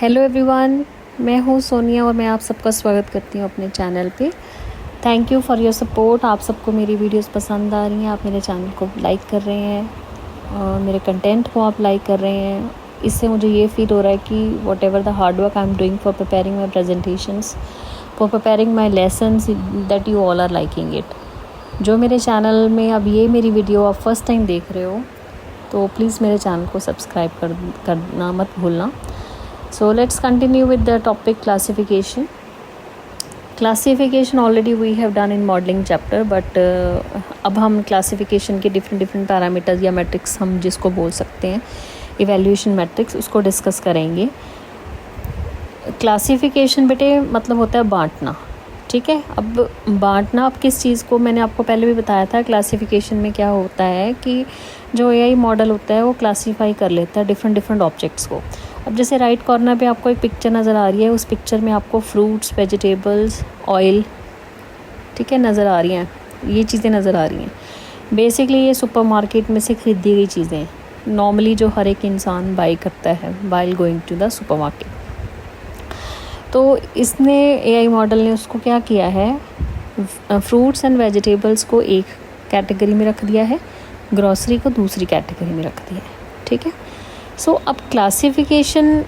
Hello everyone, मैं हूँ सोनिया और मैं आप सबका स्वागत करती हूँ अपने चैनल पे। Thank you for your support. आप सबको मेरी वीडियोस पसंद आ रही हैं, आप मेरे चैनल को लाइक कर रहे हैं और मेरे कंटेंट को आप लाइक कर रहे हैं। इससे मुझे ये फील हो रहा है कि whatever the hard work I am doing for preparing my presentations, for preparing my lessons, that you all are liking it. जो मेरे चैनल में अब ये मेरी वीडियो आप फर्स्ट टाइम देख रहे हो तो प्लीज़ मेरे चैनल को सब्सक्राइब करना मत भूलना। So let's continue with the topic classification. Classification already we have done in modeling chapter, but अब हम classification के different parameters या metrics हम जिसको बोल सकते हैं evaluation metrics, उसको discuss करेंगे। Classification बेटे मतलब होता है बांटना, ठीक है। अब बांटना अब किस चीज़ को, मैंने आपको पहले भी बताया था क्लासिफिकेशन में क्या होता है कि जो एआई मॉडल होता है वो क्लासीफाई कर लेता है डिफरेंट ऑब्जेक्ट्स को। अब जैसे राइट कॉर्नर पे आपको एक पिक्चर नज़र आ रही है, उस पिक्चर में आपको फ्रूट्स, वेजिटेबल्स, ऑयल, ठीक है, नज़र आ रही हैं, ये चीज़ें नज़र आ रही हैं। बेसिकली ये सुपरमार्केट में से ख़रीदी गई चीज़ें हैं नॉर्मली जो हर एक इंसान बाई करता है while going to the supermarket. तो इसने एआई मॉडल ने उसको क्या किया है, फ्रूट्स एंड वेजिटेबल्स को एक कैटेगरी में रख दिया है, ग्रॉसरी को दूसरी कैटेगरी में रख दिया है, ठीक है। सो अब classification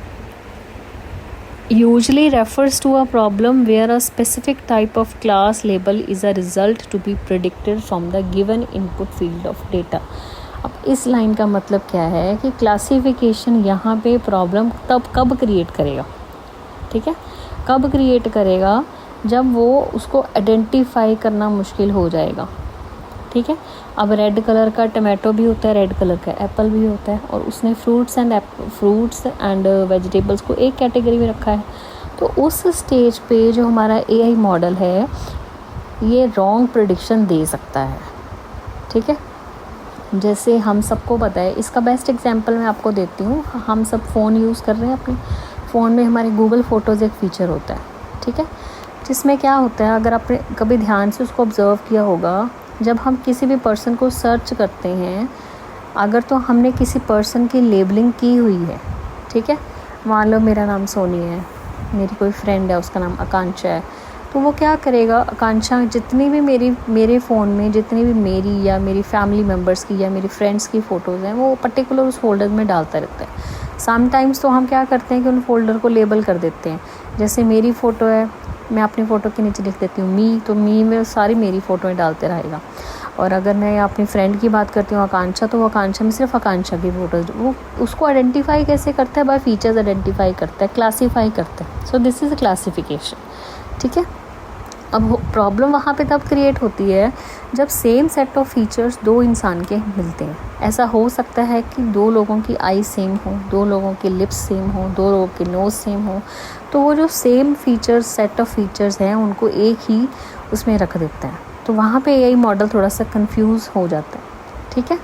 usually refers to a problem where a specific type of class label is a result to be predicted from the given input field of data। अब इस लाइन का मतलब क्या है कि क्लासिफिकेशन यहाँ पे प्रॉब्लम कब क्रिएट करेगा, ठीक है, कब क्रिएट करेगा जब वो उसको आइडेंटिफाई करना मुश्किल हो जाएगा, ठीक है। अब रेड कलर का टमाटो भी होता है, रेड कलर का एप्पल भी होता है, और उसने फ्रूट्स एंड वेजिटेबल्स को एक कैटेगरी में रखा है। तो उस स्टेज पे जो हमारा एआई मॉडल है ये रॉन्ग प्रेडिक्शन दे सकता है, ठीक है। जैसे हम सबको पता है, इसका बेस्ट एग्जांपल मैं आपको देती हूँ। हम सब फ़ोन यूज़ कर रहे हैं, अपने फ़ोन में हमारे गूगल फ़ोटोज़ एक फ़ीचर होता है, ठीक है, जिसमें क्या होता है, अगर आपने कभी ध्यान से उसको ऑब्ज़र्व किया होगा, जब हम किसी भी पर्सन को सर्च करते हैं, अगर तो हमने किसी पर्सन की लेबलिंग की हुई है, ठीक है, मान लो मेरा नाम सोनी है, मेरी कोई फ्रेंड है उसका नाम आकांक्षा है, तो वो क्या करेगा, आकांक्षा जितनी भी मेरे फ़ोन में जितनी भी मेरी या मेरी फैमिली मेम्बर्स की या मेरी फ्रेंड्स की फ़ोटोज़ हैं वो पर्टिकुलर उस फोल्डर में डालता रहता है। समटाइम्स तो हम क्या करते हैं कि उन फोल्डर को लेबल कर देते हैं। जैसे मेरी फ़ोटो है, मैं अपनी फ़ोटो के नीचे लिख देती हूँ मी, तो मी में सारी मेरी फ़ोटोएँ डालते रहेगा। और अगर मैं अपनी फ्रेंड की बात करती हूँ आकांक्षा, तो वो आकांक्षा में सिर्फ आकांक्षा की फ़ोटोज़, वो उसको आइडेंटिफाई कैसे करता है, बाय फीचर्स आइडेंटिफाई करता है, क्लासीफाई करता है। सो दिस इज़ क्लासिफिकेशन, ठीक है। अब प्रॉब्लम वहाँ पे तब क्रिएट होती है जब सेम सेट ऑफ फीचर्स दो इंसान के मिलते हैं। ऐसा हो सकता है कि दो लोगों की आई सेम हो, दो लोगों के लिप्स सेम हो, दो लोगों के नोज़ सेम हो, तो वो जो same features, set of features हैं, उनको एक ही उसमें रख देता है। तो वहाँ पे एआई मॉडल थोड़ा सा कंफ्यूज हो जाता है, ठीक है।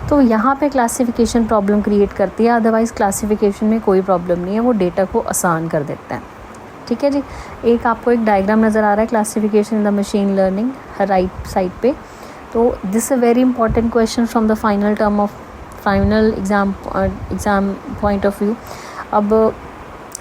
तो यहाँ पे क्लासिफिकेशन प्रॉब्लम क्रिएट करती है, अदरवाइज़ क्लासिफिकेशन में कोई प्रॉब्लम नहीं है, वो डेटा को आसान कर देता है, ठीक है जी। एक आपको एक डायग्राम नज़र आ रहा है, classification in the machine learning, right side पे। तो this a very important question from the final exam point of view. अब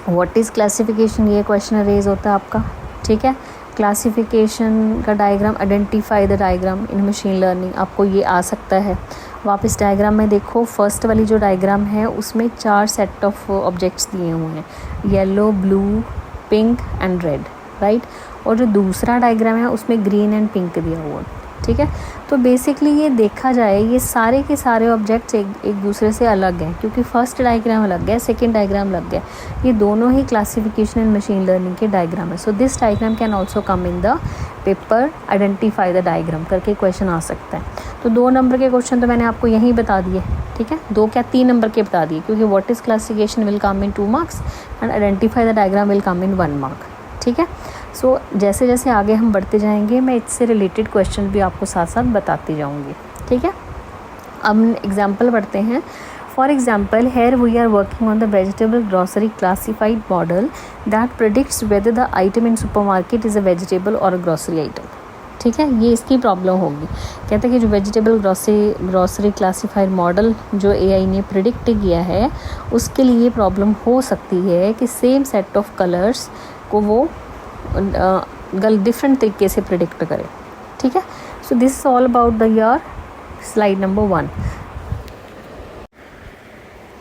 व्हाट इज़ क्लासिफिकेशन, ये क्वेश्चन रेज होता है आपका, ठीक है। क्लासिफिकेशन का diagram, identify the diagram in machine learning, आपको ये आ सकता है। वापस डायग्राम में देखो, फर्स्ट वाली जो डायग्राम है उसमें 4 सेट ऑफ ऑब्जेक्ट्स दिए हुए हैं, yellow, blue, pink and red, right. और जो दूसरा डायग्राम है उसमें ग्रीन एंड पिंक दिया हुआ है, ठीक है। तो बेसिकली ये देखा जाए, ये सारे के सारे ऑब्जेक्ट्स एक दूसरे से अलग हैं, क्योंकि फर्स्ट डायग्राम अलग है, सेकंड डायग्राम अलग है, ये दोनों ही क्लासिफिकेशन एंड मशीन लर्निंग के डायग्राम है। So this diagram can also come in the paper, identify the diagram करके क्वेश्चन आ सकता है। तो 2 नंबर के क्वेश्चन तो मैंने आपको यहीं बता दिए, ठीक है, 2 क्या 3 नंबर के बता दिए, क्योंकि what is classification will come in 2 marks and identify the diagram will come in 1 mark, ठीक है। सो जैसे जैसे आगे हम बढ़ते जाएंगे, मैं इससे रिलेटेड क्वेश्चन भी आपको साथ साथ बताती जाऊंगी, ठीक है। अब एग्जांपल बढ़ते हैं। For example, here we are working on the vegetable grocery classified model that predicts whether the item in supermarket is a vegetable और अ ग्रॉसरी आइटम। ठीक है, ये इसकी प्रॉब्लम होगी। कहते हैं कि जो वेजिटेबल ग्रॉसरी क्लासीफायर मॉडल जो एआई ने प्रिडिक्ट किया है उसके लिए ये प्रॉब्लम हो सकती है कि सेम सेट ऑफ कलर्स को वो डिफरेंट तरीके से प्रिडिक्ट करे। ठीक है, so this is all about the your slide number 1.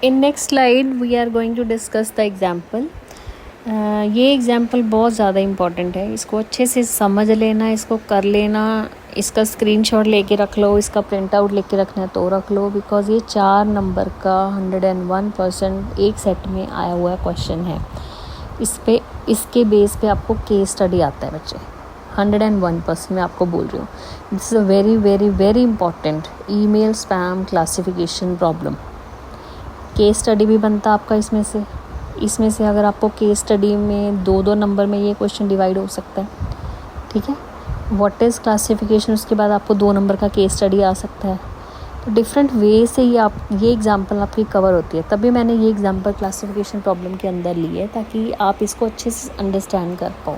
In next slide we are going to discuss the example. ये एग्जाम्पल बहुत ज़्यादा इम्पॉर्टेंट है, इसको अच्छे से समझ लेना, इसको कर लेना, इसका स्क्रीनशॉट लेके रख लो, इसका प्रिंट आउट लेके रखना है तो रख लो, बिकॉज ये 4 नंबर का 101% एक सेट में आया हुआ क्वेश्चन है. इसके बेस पे आपको केस स्टडी आता है बच्चे. 101% मैं आपको बोल रही हूँ. This is a very very very important email spam classification problem. Case study भी बनता है आपका इसमें से अगर आपको केस स्टडी में 2-2 नंबर में ये क्वेश्चन डिवाइड हो सकता है. ठीक है, व्हाट इज़ क्लासिफिकेशन, उसके बाद आपको 2 नंबर का केस स्टडी आ सकता है. तो डिफरेंट वे से ये एग्जांपल आपकी कवर होती है. तभी मैंने ये एग्जांपल क्लासिफिकेशन प्रॉब्लम के अंदर ली है ताकि आप इसको अच्छे से अंडरस्टैंड कर पाओ.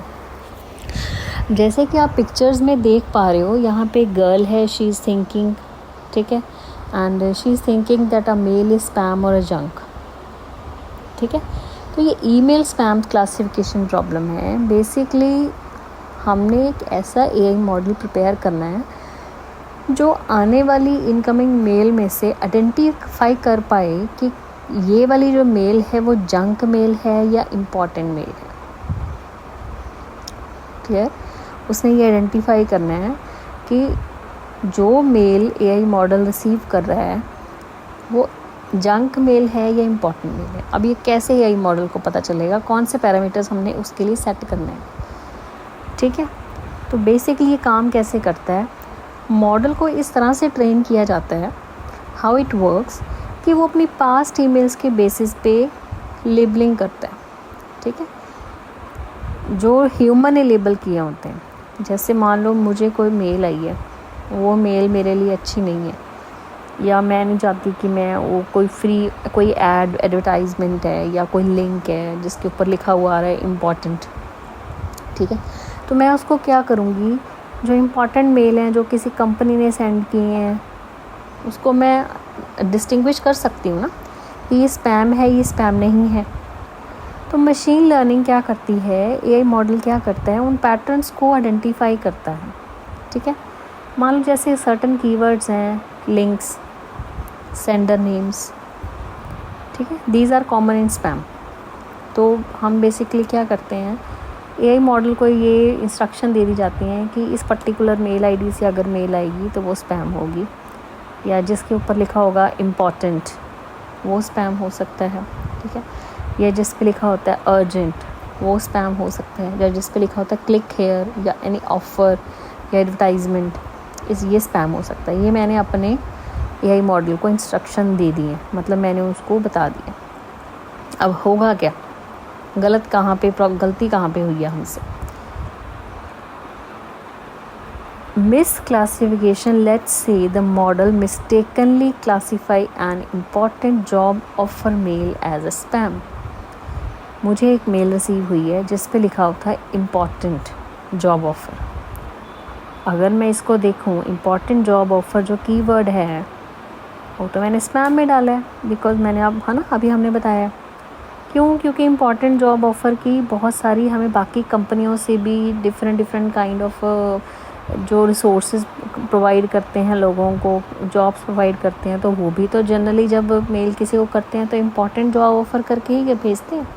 जैसे कि आप पिक्चर्स में देख पा रहे हो, यहाँ पे गर्ल है, शी इज़ थिंकिंग. ठीक है, and she is thinking that a mail is spam और अ जंक. ठीक है, तो ये ईमेल स्पैम क्लासिफिकेशन प्रॉब्लम है. बेसिकली हमने एक ऐसा एआई मॉडल प्रिपेयर करना है जो आने वाली इनकमिंग मेल में से आइडेंटिफाई कर पाए कि ये वाली जो मेल है वो जंक मेल है या इम्पॉर्टेंट मेल है. क्लियर, उसने ये आइडेंटिफाई करना है कि जो मेल एआई मॉडल रिसीव कर रहा है वो जंक मेल है या इम्पॉर्टेंट मेल है. अब ये कैसे एआई मॉडल को पता चलेगा, कौन से पैरामीटर्स हमने उसके लिए सेट करने हैं. ठीक है, तो बेसिकली ये काम कैसे करता है, मॉडल को इस तरह से ट्रेन किया जाता है, हाउ इट वर्क्स, कि वो अपनी पास्ट ईमेल्स के बेसिस पे लेबलिंग करता है. ठीक है, जो ह्यूमन ने लेबल किए होते हैं. जैसे मान लो मुझे कोई मेल आई है, वो मेल मेरे लिए अच्छी नहीं है, या मैं नहीं चाहती कि मैं वो कोई एडवर्टाइजमेंट है या कोई लिंक है जिसके ऊपर लिखा हुआ आ रहा है इम्पॉर्टेंट. ठीक है, तो मैं उसको क्या करूँगी, जो इम्पॉर्टेंट मेल हैं जो किसी कंपनी ने सेंड किए हैं उसको मैं डिस्टिंग्विश कर सकती हूँ ना कि ये स्पैम है, ये स्पैम नहीं है. तो मशीन लर्निंग क्या करती है, एआई मॉडल क्या करता है, उन पैटर्न्स को आइडेंटिफाई करता है. ठीक है, मान लो जैसे सर्टन कीवर्ड्स हैं, लिंक्स, सेंडर नेम्स. ठीक है, these are common in spam. तो हम बेसिकली क्या करते हैं, एआई मॉडल को ये इंस्ट्रक्शन दे दी जाती हैं कि इस पर्टिकुलर मेल आईडी से अगर मेल आएगी तो वो स्पैम होगी, या जिसके ऊपर लिखा होगा इम्पॉर्टेंट वो स्पैम हो सकता है. ठीक है, या जिस पे लिखा होता है अर्जेंट वो स्पैम हो सकता है, या जिस पे लिखा होता है क्लिक हेयर या एनी ऑफ़र या एडवर्टाइजमेंट ये स्पैम हो सकता है. ये मैंने अपने एआई मॉडल को इंस्ट्रक्शन दे दिए, मतलब मैंने उसको बता दिया. अब होगा क्या, गलती कहाँ पे हुई है हमसे. Misclassification, let's say the model mistakenly classify an important job offer mail as a spam. मुझे एक मेल रिसीव हुई है जिस पे लिखा होता है इम्पॉर्टेंट जॉब ऑफ़र. अगर मैं इसको देखूं, इम्पॉर्टेंट जॉब ऑफ़र जो कीवर्ड है वो तो मैंने स्पैम में डाला है, बिकॉज मैंने अभी हमने बताया. क्यों, क्योंकि इम्पॉर्टेंट जॉब ऑफ़र की बहुत सारी हमें बाकी कंपनियों से भी डिफरेंट काइंड ऑफ जो रिसोर्सेज प्रोवाइड करते हैं, लोगों को जॉब्स प्रोवाइड करते हैं, तो वो भी तो जनरली जब मेल किसी को करते हैं तो इम्पॉर्टेंट जॉब ऑफ़र करके ही भेजते हैं.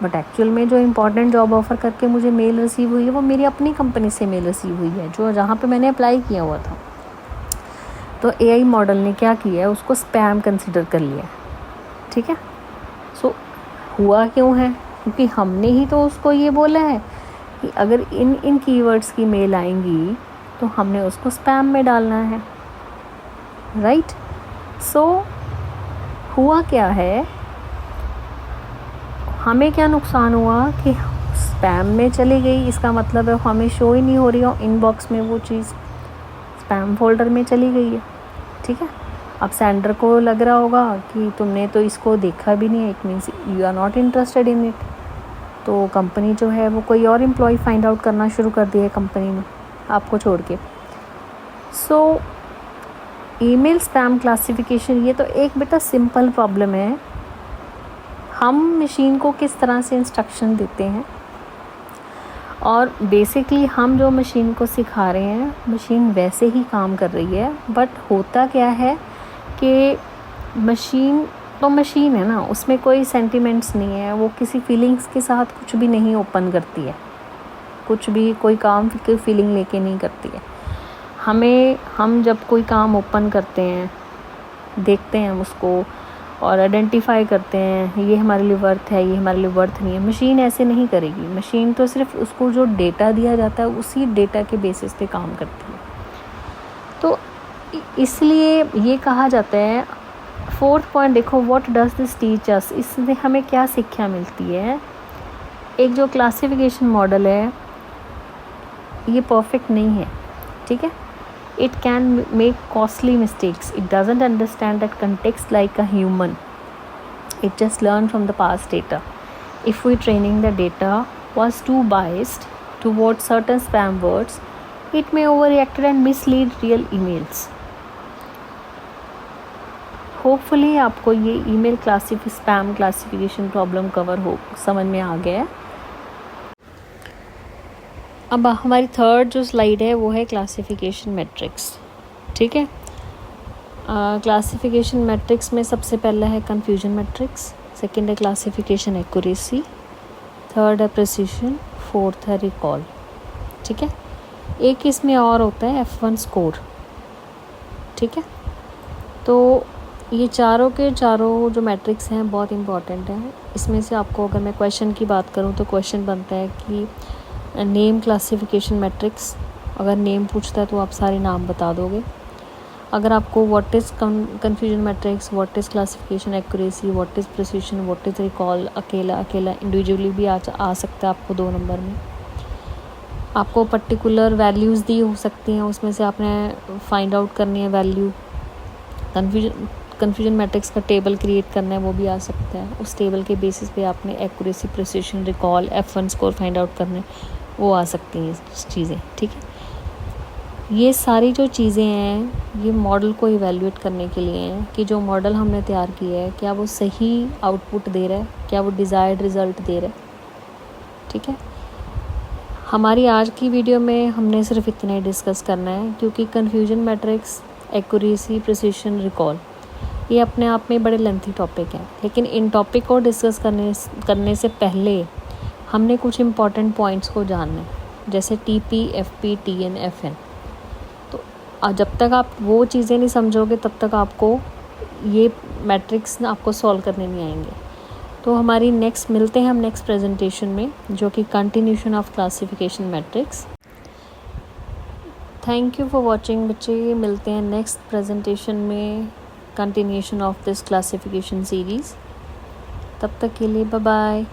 बट एक्चुअल में जो इम्पॉर्टेंट जॉब ऑफ़र करके मुझे मेल रिसीव हुई है वो मेरी अपनी कंपनी से मेल रिसीव हुई है, जो जहाँ पे मैंने अप्लाई किया हुआ था. तो एआई मॉडल ने क्या किया है, उसको स्पैम कंसिडर कर लिया. ठीक है, सो हुआ क्यों है, क्योंकि हमने ही तो उसको ये बोला है कि अगर इन कीवर्ड्स की मेल आएंगी तो हमने उसको स्पैम में डालना है. राइट, सो हुआ क्या है, हमें क्या नुकसान हुआ कि स्पैम में चली गई. इसका मतलब है हमें शो ही नहीं हो रही हो इनबॉक्स में, वो चीज़ स्पैम फोल्डर में चली गई है. ठीक है, अब सेंडर को लग रहा होगा कि तुमने तो इसको देखा भी नहीं है, it means you are not interested in it. तो कंपनी जो है वो कोई और एम्प्लॉय फाइंड आउट करना शुरू कर दिया है कंपनी ने. आपको छोड़ के। सो ईमेल स्पैम क्लासिफिकेशन, ये तो एक बेटा सिंपल प्रॉब्लम है। हम मशीन को किस तरह से इंस्ट्रक्शन देते हैं, और बेसिकली हम जो मशीन को सिखा रहे हैं मशीन वैसे ही काम कर रही है। बट होता क्या है कि मशीन तो मशीन है ना, उसमें कोई सेंटिमेंट्स नहीं है, वो किसी फीलिंग्स के साथ कुछ भी नहीं ओपन करती है, कुछ भी कोई काम की फीलिंग लेके नहीं करती है। हम जब कोई काम ओपन करते हैं, देखते हैं उसको और आइडेंटिफाई करते हैं ये हमारे लिए वर्थ है, ये हमारे लिए वर्थ नहीं है। मशीन ऐसे नहीं करेगी। मशीन तो सिर्फ उसको जो डेटा दिया जाता है उसी डेटा के बेसिस पे काम करती है। तो इसलिए ये कहा जाता है, फोर्थ पॉइंट देखो, what does this teach us, इससे हमें क्या शिक्षा मिलती है। एक जो क्लासिफिकेशन मॉडल है ये परफेक्ट नहीं है, ठीक है। It can make costly mistakes. It doesn't understand that context like a human. It just learned from the past data. If we training the data was too biased towards certain spam words, it may overreact and mislead real emails. Hopefully आपको ये email spam classification problem cover समझ में आ गया है। अब हमारी third जो slide है वो है क्लासिफिकेशन मैट्रिक्स, ठीक है। क्लासिफिकेशन मैट्रिक्स में सबसे पहला है कन्फ्यूजन मैट्रिक्स, सेकंड है क्लासिफिकेशन एक्यूरेसी, थर्ड है प्रिसिशन, फोर्थ है रिकॉल, ठीक है। एक इसमें और होता है F1 स्कोर, ठीक है। तो ये चारों के चारों जो मैट्रिक्स हैं बहुत इंपॉर्टेंट हैं। इसमें से आपको अगर मैं क्वेश्चन की बात करूँ तो क्वेश्चन बनता है कि नेम क्लासिफिकेशन मैट्रिक्स। अगर नेम पूछता है तो आप सारे नाम बता दोगे। अगर आपको what is confusion matrix, what is classification accuracy, what is precision, what is recall, अकेला इंडिविजुअली भी आ सकता है आपको 2 नंबर में। आपको पर्टिकुलर वैल्यूज़ दी हो सकती हैं, उसमें से आपने फाइंड आउट करनी है वैल्यू। कन्फ्यूजन मैट्रिक्स का टेबल क्रिएट करना है, वो भी आ सकता है। उस टेबल के बेसिस पे आपने accuracy, precision, recall, F1 score find out करने, वो आ सकती हैं चीज़ें, ठीक है। ये सारी जो चीज़ें हैं ये मॉडल को इवैल्यूएट करने के लिए हैं कि जो मॉडल हमने तैयार किया है क्या वो सही आउटपुट दे रहा है, क्या वो डिज़ायर्ड रिज़ल्ट दे रहा है, ठीक है। हमारी आज की वीडियो में हमने सिर्फ इतना ही डिस्कस करना है, क्योंकि confusion matrix, accuracy, precision, recall ये अपने आप में बड़े लेंथी टॉपिक हैं। लेकिन इन टॉपिक को डिस्कस करने से पहले हमने कुछ इम्पॉर्टेंट पॉइंट्स को जानना है, जैसे TP, FP, TN, FN। तो जब तक आप वो चीज़ें नहीं समझोगे तब तक आपको ये मैट्रिक्स आपको सॉल्व करने नहीं आएंगे। तो हमारी मिलते हैं हम नेक्स्ट प्रेजेंटेशन में, जो कि continuation of classification matrix. Thank you for watching बच्चे। मिलते हैं नेक्स्ट प्रेजेंटेशन में, continuation of this classification series. तब तक के लिए बाय बाय।